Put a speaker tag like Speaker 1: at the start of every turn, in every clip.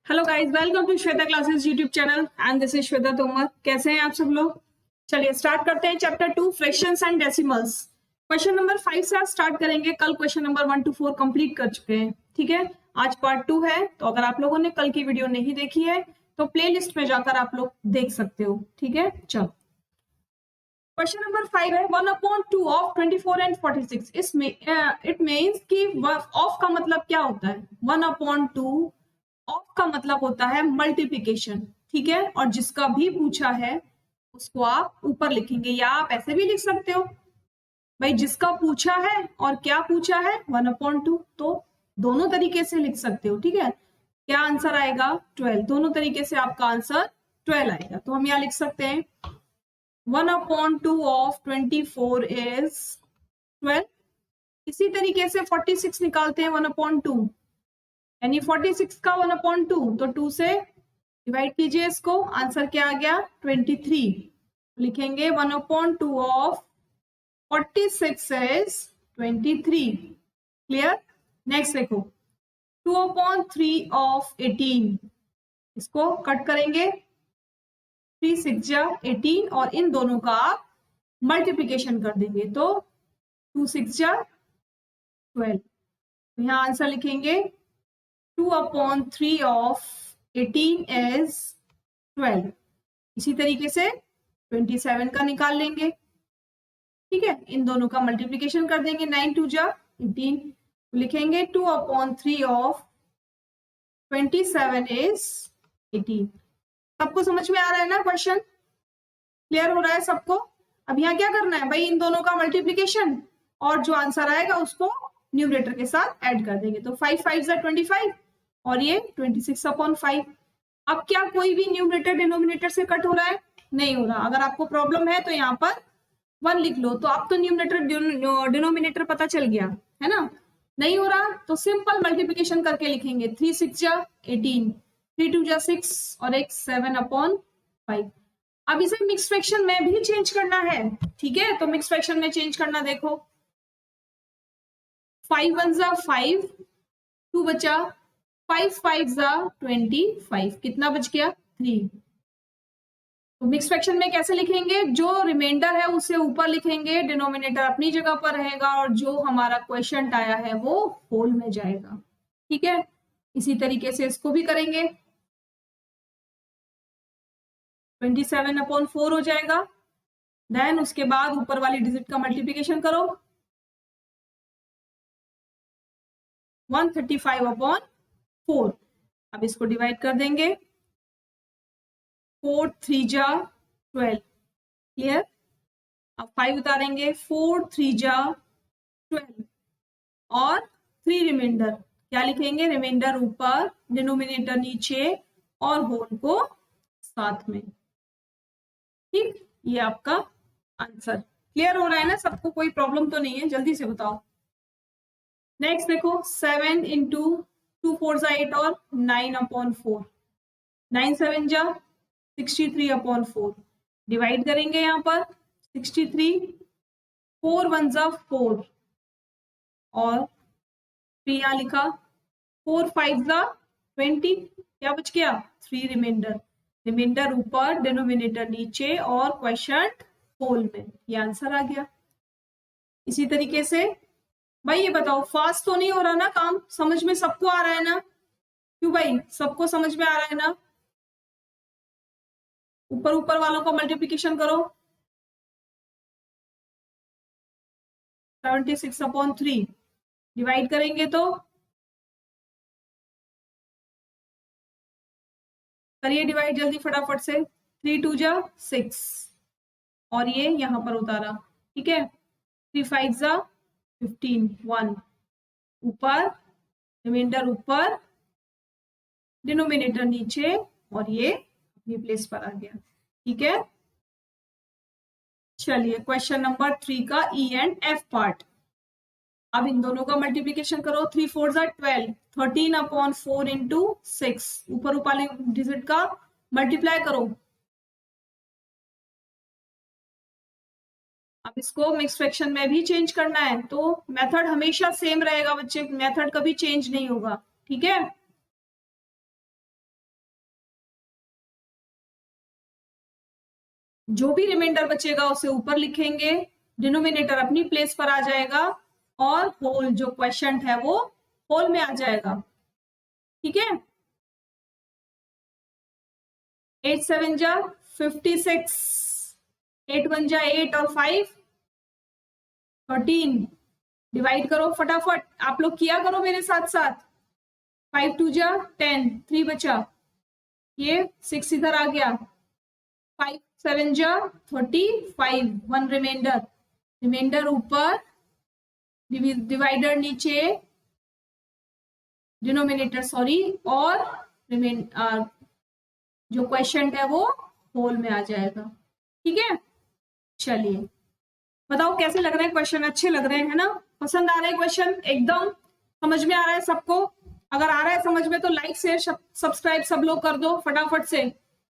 Speaker 1: Hello guys, welcome to Shweta classes YouTube channel and this is Shweta Tomar. कैसे हैं आप सब लोग? चलिए स्टार्ट करते हैं chapter 2 fractions and decimals. Question number 5 से आज स्टार्ट करेंगे। कल क्वेश्चन नंबर 1 to 4 कंप्लीट कर चुके हैं, ठीक है। आज पार्ट 2 है, तो अगर आप लोगों ने कल की वीडियो नहीं देखी है तो प्लेलिस्ट में जाकर आप लोग देख सकते हो, ठीक है। चलो क्वेश्चन नंबर 5 है 1/2 ऑफ 24 एंड 46। इसमें इट मीन्स कि ऑफ का मतलब क्या होता है? 1/2 ऑफ का मतलब होता है मल्टीप्लिकेशन, ठीक है। और जिसका भी पूछा है उसको आप ऊपर लिखेंगे या आप ऐसे भी लिख सकते हो भाई, जिसका पूछा है और क्या पूछा है 1/2, तो दोनों तरीके से लिख सकते हो, ठीक है। क्या आंसर आएगा? 12। दोनों तरीके से आपका आंसर 12 आएगा। तो हम यहाँ लिख सकते हैं 1/2 ऑफ 24 इज 12। इसी तरीके से 46 निकालते हैं 1/2, यानी 46 का 1/2, तो 2 से डिवाइड कीजिए इसको। आंसर क्या आ गया? 23। लिखेंगे 1/2 ऑफ 46 इज 23। क्लियर? नेक्स्ट देखो 2/3 ऑफ 18। इसको कट करेंगे, 3 6 18 और इन दोनों का आप मल्टीप्लीकेशन कर देंगे तो 2 6 12। तो यहाँ आंसर लिखेंगे 2/3 ऑफ 18 इज 12। इसी तरीके से 27 का निकाल लेंगे, ठीक है। इन दोनों का मल्टीप्लीकेशन कर देंगे, 9 2 18। लिखेंगे 2/3 ऑफ 27 इज 18। सबको समझ में आ रहा है ना? क्वेश्चन क्लियर हो रहा है सबको? अब यहाँ क्या करना है भाई, इन दोनों का मल्टीप्लीकेशन और जो आंसर आएगा उसको न्यूमरेटर के साथ ऐड कर देंगे। तो 5 5 25 और ये 26/5। अब क्या कोई भी न्यूमरेटर डिनोमिनेटर से कट हो रहा है? नहीं हो रहा। अगर आपको प्रॉब्लम है तो यहाँ पर 1 लिख लो, तो अब तो न्यूमरेटर डिनोमिनेटर पता चल गया है ना। नहीं हो रहा तो सिंपल मल्टीप्लीकेशन करके लिखेंगे 3 6 18, 3 2 6 और एक 7/5। अब इसे मिक्स फ्रैक्शन में भी चेंज करना है, ठीक है। तो मिक्स फ्रैक्शन में चेंज करना, देखो 5 1 5, 2 बचा, 5 5 25, कितना बच गया? 3। तो मिक्स फ्रैक्शन में कैसे लिखेंगे? जो रिमाइंडर है उसे ऊपर लिखेंगे, डिनोमिनेटर अपनी जगह पर रहेगा और जो हमारा क्वेश्चन आया है वो होल में जाएगा, ठीक है। इसी तरीके से इसको भी करेंगे, 27/4 हो जाएगा। देन उसके बाद ऊपर वाली डिजिट का मल्टीप्लीकेशन करो, 135/4। अब इसको डिवाइड कर देंगे, 4 3 12। क्लियर? अब 5 उतारेंगे, 4 3 12 और 3 रिमाइंडर। क्या लिखेंगे? रिमाइंडर ऊपर, डिनोमिनेटर नीचे और होल को साथ में, ठीक। ये आपका आंसर। क्लियर हो रहा है ना सबको? कोई प्रॉब्लम तो नहीं है? जल्दी से बताओ। नेक्स्ट देखो 7 इंटू 2 4 8 और 9/4। 9 7 63/4। डिवाइड करेंगे यहाँ पर 63, 4 1 4 और फिर यहाँ लिखा 4 5 20। क्या बच गया? 3 रिमाइंडर। रिमाइंडर ऊपर, डिनोमिनेटर नीचे और क्वेश्चन होल में। ये आंसर आ गया। इसी तरीके से भाई ये बताओ, फास्ट तो नहीं हो रहा ना काम? समझ में सबको आ रहा है ना? क्यों भाई, सबको समझ में आ रहा है ना? ऊपर ऊपर वालों को मल्टीप्लीकेशन करो, 76/3। डिवाइड करेंगे तो करिए डिवाइड जल्दी फटाफट से, 3 2 6 और ये यहाँ पर उतारा, ठीक है। 3 5 15 1 ऊपर, रिमाइंडर ऊपर, डिनोमिनेटर नीचे और ये अपनी प्लेस पर आ गया, ठीक है। चलिए क्वेश्चन नंबर 3 का ई एंड एफ पार्ट। अब इन दोनों का मल्टीप्लीकेशन करो, 3 4 12, 13/4 इंटू 6। ऊपर वाले डिजिट का मल्टीप्लाई करो। अब इसको मिक्स फ्रैक्शन में भी चेंज करना है, तो मेथड हमेशा सेम रहेगा बच्चे, मेथड कभी चेंज नहीं होगा, ठीक है। जो भी रिमाइंडर बचेगा उसे ऊपर लिखेंगे, डिनोमिनेटर अपनी प्लेस पर आ जाएगा और होल जो क्वेश्चन है वो होल में आ जाएगा। ठीक है, 8 7 जा 56, 8 1 जा 8 और 5 13। डिवाइड करो फटाफट, आप लोग किया करो मेरे साथ साथ। 5 2 जा 10, 3 बचा, ये 6 इधर आ गया, 5 7 जा 35, 1 रिमाइंडर, रिमाइंडर ऊपर, डिवाइडर नीचे, डिनोमिनेटर सॉरी, और जो क्वेश्चन है वो होल में आ जाएगा। ठीक है, चलिए बताओ कैसे लग रहे हैं क्वेश्चन, अच्छे लग रहे हैं ना, पसंद आ रहे हैं क्वेश्चन, एकदम समझ में आ रहा है सबको? अगर आ रहा है समझ में तो लाइक शेयर सब्सक्राइब सब लोग कर दो फटाफट से।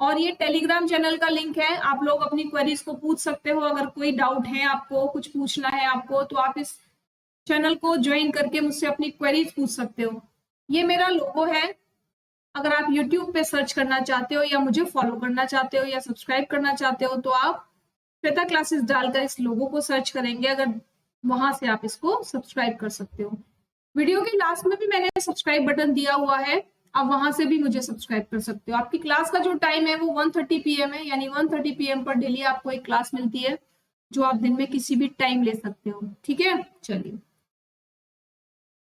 Speaker 1: और ये टेलीग्राम चैनल का लिंक है, आप लोग अपनी क्वेरीज को पूछ सकते हो, अगर कोई डाउट है आपको, कुछ पूछना है आपको, तो आप इस चैनल को ज्वाइन करके मुझसे अपनी क्वेरीज पूछ सकते हो। ये मेरा लोगो है, अगर आप YouTube पे सर्च करना चाहते हो या मुझे फॉलो करना चाहते हो या सब्सक्राइब करना चाहते हो तो आप श्वेता क्लासेस डालकर इस लोगो को सर्च करेंगे, अगर वहां से आप इसको सब्सक्राइब कर सकते हो। वीडियो के लास्ट में भी मैंने सब्सक्राइब बटन दिया हुआ है, आप वहां से भी मुझे सब्सक्राइब कर सकते हो। आपकी क्लास का जो टाइम है वो 1:30 PM है, यानी 1:30 PM पर डेली आपको एक क्लास मिलती है जो आप दिन में किसी भी टाइम ले सकते हो। ठीक है, चलिए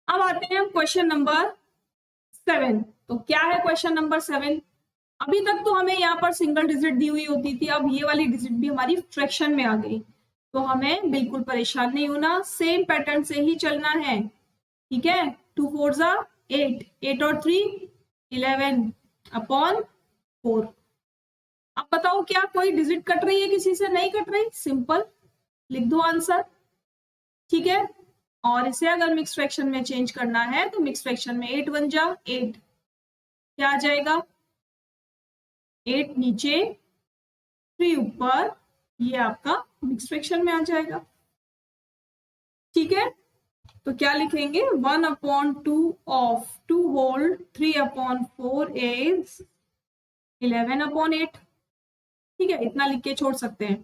Speaker 1: अब आते हैं क्वेश्चन नंबर 7। तो क्या है क्वेश्चन नंबर 7? अभी तक तो हमें यहाँ पर सिंगल डिजिट दी हुई होती थी, अब ये वाली डिजिट भी हमारी फ्रैक्शन में आ गई, तो हमें बिल्कुल परेशान नहीं होना, सेम पैटर्न से ही चलना है। ठीक है, 2 4 जा 8, 8 और 3 11 अपॉन 4। अब बताओ क्या कोई डिजिट कट रही है किसी से? नहीं कट रही, सिंपल लिख दो आंसर। ठीक है, और इसे अगर मिक्स फ्रैक्शन में चेंज करना है तो मिक्स फ्रैक्शन में 8 1 जा 8, क्या आ जाएगा? 8 नीचे 3 ऊपर, ये आपका मिक्स फ्रैक्शन में आ जाएगा। ठीक है, तो क्या लिखेंगे? 1/2 ऑफ 2 होल 3/4 इज 11/8। ठीक है, इतना लिख के छोड़ सकते हैं।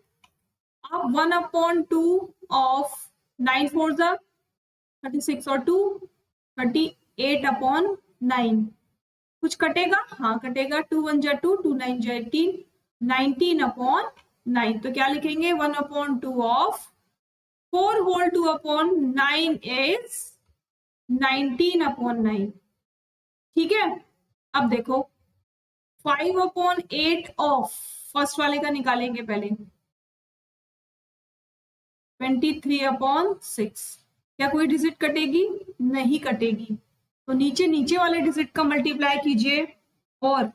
Speaker 1: अब 1/2 ऑफ 9 4 जा 36 और 2 38/9, कुछ कटेगा? हाँ कटेगा, 2 1 जा 2, 2 9 जा 18, 19/9। तो क्या लिखेंगे? 1/2 ऑफ 4 होल 2/9 इज 19/9। ठीक है, अब देखो 5/8 ऑफ फर्स्ट वाले का निकालेंगे पहले, 23/6। क्या कोई डिजिट कटेगी? नहीं कटेगी, तो नीचे नीचे वाले डिजिट का मल्टीप्लाई कीजिए और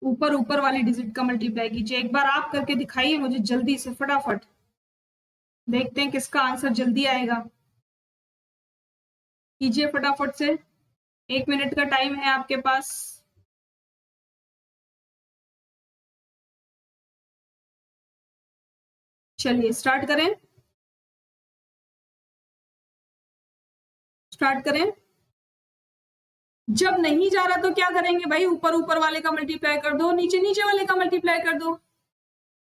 Speaker 1: ऊपर ऊपर वाली डिजिट का मल्टीप्लाई कीजिए। एक बार आप करके दिखाइए मुझे जल्दी से, फटाफट देखते हैं किसका आंसर जल्दी आएगा। कीजिए फटाफट से, 1 मिनट का टाइम है आपके पास। चलिए स्टार्ट करें, स्टार्ट करें। जब नहीं जा रहा तो क्या करेंगे भाई? ऊपर ऊपर वाले का मल्टीप्लाई कर दो, नीचे नीचे वाले का मल्टीप्लाई कर दो।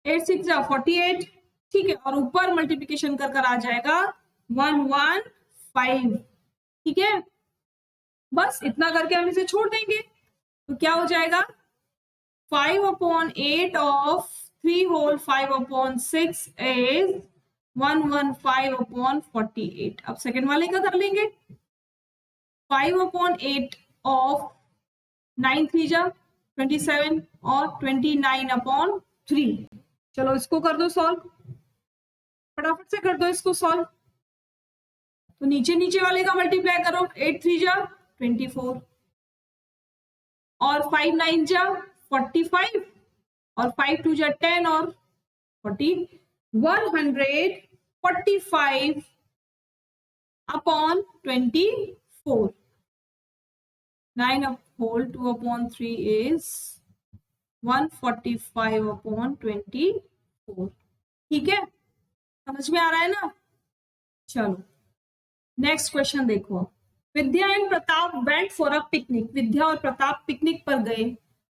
Speaker 1: 8 6 जा 48। ठीक है, और ऊपर मल्टीप्लिकेशन कर कर आ जाएगा 115। ठीक है, बस इतना करके हम इसे छोड़ देंगे, तो क्या हो जाएगा? 5/8 ऑफ 3 होल 5/6 इज 115/48। अब सेकेंड वाले का कर लेंगे, 5/8 ऑफ 9 3 जा 27 और 29/3। चलो इसको कर दो सॉल्व, फटाफट से कर दो इसको सॉल्व। तो नीचे नीचे वाले का मल्टीप्लाई करो, 8 3 जा 24 और 5 9 जा 45 और 5 2 जा 10 और 40, 145/24। 9 whole 2/3 is 145/24। ठीक है, समझ में आ रहा है ना? चलो नेक्स्ट क्वेश्चन देखो। Vidya and Pratap went for a picnic. Vidya और प्रताप पिकनिक पर गए।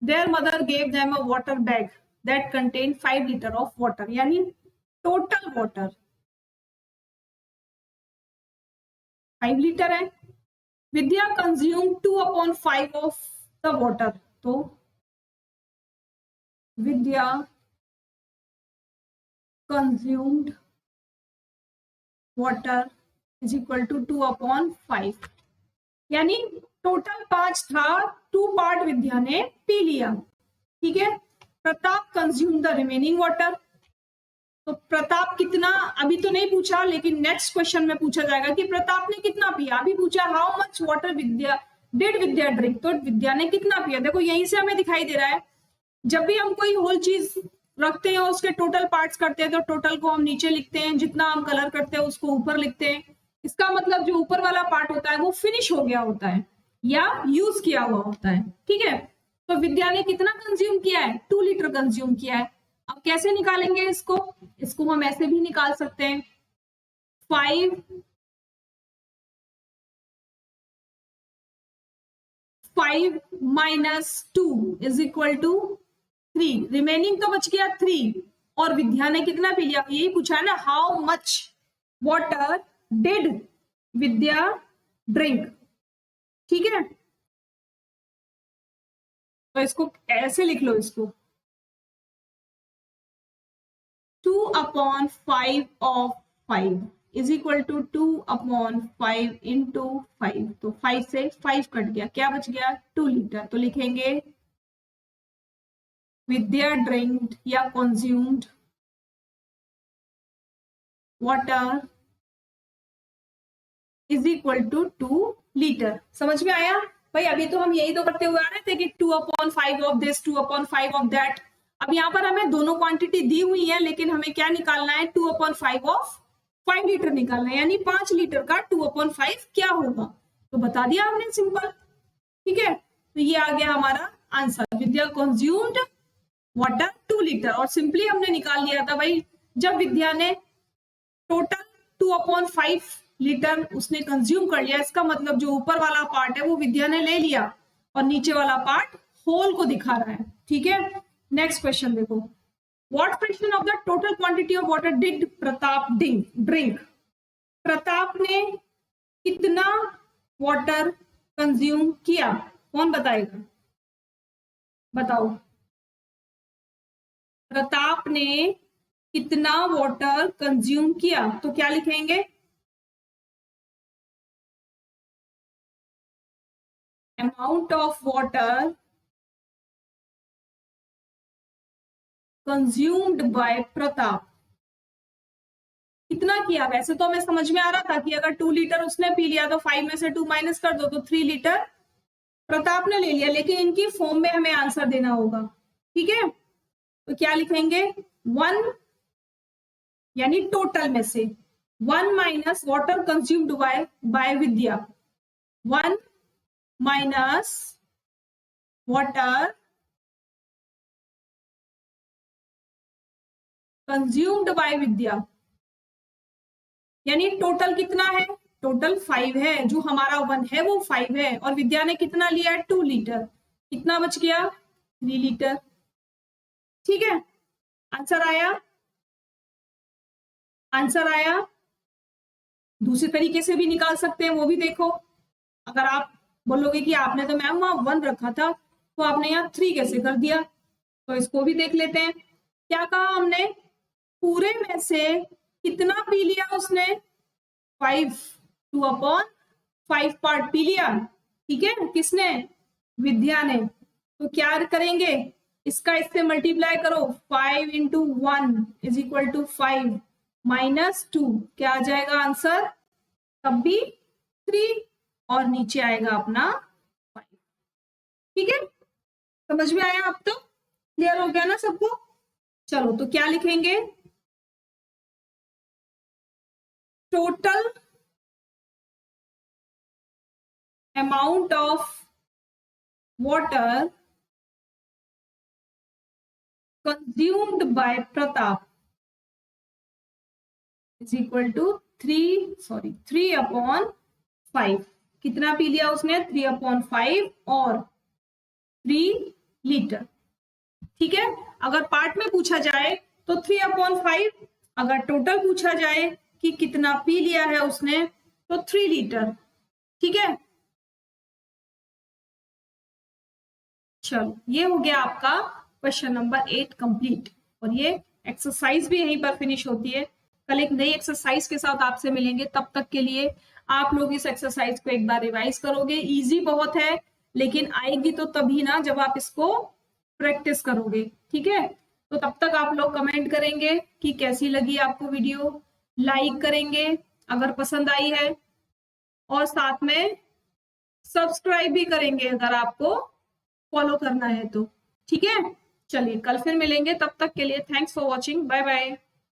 Speaker 1: Their mother gave them a water bag. that contain 5 liter of water, यानी total water 5 लीटर है. विद्या कंज्यूम 2/5 of the water. तो विद्या consumed water is equal to 2/5, यानी total 5 था, 2 part विद्या ने P लिया. ठीक है. Pratap consume the remaining water. तो प्रताप कितना अभी तो नहीं पूछा, लेकिन नेक्स्ट क्वेश्चन में पूछा जाएगा कि प्रताप ने कितना पिया. अभी पूछा how much water Vidya did Vidya drink, तो विद्या ने कितना पिया. देखो यहीं से हमें दिखाई दे रहा है, जब भी हम कोई होल चीज रखते हैं उसके टोटल पार्ट्स करते हैं तो टोटल को हम नीचे लिखते हैं, जितना हम कलर करते हैं उसको ऊपर लिखते हैं. इसका मतलब जो ऊपर वाला पार्ट होता है वो फिनिश हो गया होता है या यूज किया हुआ होता है. ठीक है. तो विद्या ने कितना कंज्यूम किया है, 2 लीटर कंज्यूम किया है. अब कैसे निकालेंगे इसको, इसको हम ऐसे भी निकाल सकते हैं. 5 minus 2 is equal to 3. Remaining तो बच गया 3, और विद्या ने कितना पी लिया, यही पूछा है ना, how much water did Vidya drink. ठीक है. तो इसको ऐसे लिख लो, इसको 2/5 of 5 is equal to 2/5 into 5. तो 5 से 5 कट गया, क्या बच गया, 2 लीटर. तो लिखेंगे विद्या ड्रिंक्ड या consumed water is equal to 2 litre. समझ में आया भाई. अभी तो हम यही तो करते हुए आ रहे थे कि 2/5 ऑफ दिस, 2/5 ऑफ दैट. अब यहाँ पर हमें दोनों क्वांटिटी दी हुई है, लेकिन हमें क्या निकालना है, 2/5 ऑफ 5 लीटर निकालना है, यानी 5 लीटर का 2/5 क्या होगा. तो बता दिया हमने, सिंपल. ठीक है. तो ये आ गया हमारा आंसर, विद्या कंज्यूम्ड वाटर 2 लीटर. और सिंपली हमने निकाल लिया था भाई, जब विद्या ने टोटल 2/5 लीटर उसने कंज्यूम कर लिया, इसका मतलब जो ऊपर वाला पार्ट है वो विद्या ने ले लिया और नीचे वाला पार्ट होल को दिखा रहा है. ठीक है. नेक्स्ट क्वेश्चन देखो, what fraction of the total quantity of water did Pratap drink. Pratap ने कितना वाटर कंज्यूम किया, कौन बताएगा, बताओ. प्रताप ने कितना वाटर कंज्यूम किया, तो क्या लिखेंगे, amount of water consumed by Pratap. कितना किया, वैसे तो हमें समझ में आ रहा था कि अगर 2 लीटर उसने पी लिया तो 5 में से 2 माइनस कर दो तो 3 लीटर प्रताप ने ले लिया, लेकिन इनकी फॉर्म में हमें आंसर देना होगा. ठीक है. तो क्या लिखेंगे, 1 यानी टोटल में से 1 minus water consumed by Vidya, 1 minus water consumed by Vidya, यानी टोटल कितना है, टोटल 5 है, जो हमारा 1 है वो 5 है, और विद्या ने कितना लिया, 2 लीटर. कितना बच गया, 3 लीटर. ठीक है. आंसर आया, आंसर आया. दूसरे तरीके से भी निकाल सकते हैं, वो भी देखो. अगर आप बोलोगे कि आपने तो मैम वहां 1 रखा था, तो आपने यहाँ 3 कैसे कर दिया, तो इसको भी देख लेते हैं. क्या कहा हमने, पूरे में से कितना पी लिया उसने, 5, 2/5 पार्ट पी लिया. ठीक है. किसने, विद्या ने. तो क्या करेंगे, इसका इससे मल्टीप्लाई करो, 5 into 1 is equal to 5 minus 2, क्या आ जाएगा आंसर, तब भी 3, और नीचे आएगा अपना 5. ठीक है. समझ में आया, अब तो क्लियर हो गया ना सबको. चलो, तो क्या लिखेंगे, total amount of water consumed by Pratap is equal to 3/5. कितना पी लिया उसने, 3/5 और 3 लीटर. ठीक है। अगर पार्ट में पूछा जाए तो 3/5, अगर टोटल पूछा जाए कि कितना पी लिया है उसने तो 3 लीटर। ठीक है, चलो ये हो गया आपका क्वेश्चन नंबर 8 कंप्लीट, और ये एक्सरसाइज भी यहीं पर फिनिश होती है। कल एक नई एक्सरसाइज के साथ आपसे मिलेंगे, तब तक के लिए आप लोग इस एक्सरसाइज को एक बार रिवाइज करोगे। इजी बहुत है, लेकिन आएगी तो तभी ना जब आप इसको प्रैक्टिस करोगे। ठीक है, तो तब तक आप लोग कमेंट करेंगे कि कैसी लगी आपको वीडियो, लाइक करेंगे अगर पसंद आई है, और साथ में सब्सक्राइब भी करेंगे अगर आपको फॉलो करना है तो। ठीक है, चलिए कल फिर मिलेंगे, तब तक के लिए thanks for watching, bye bye.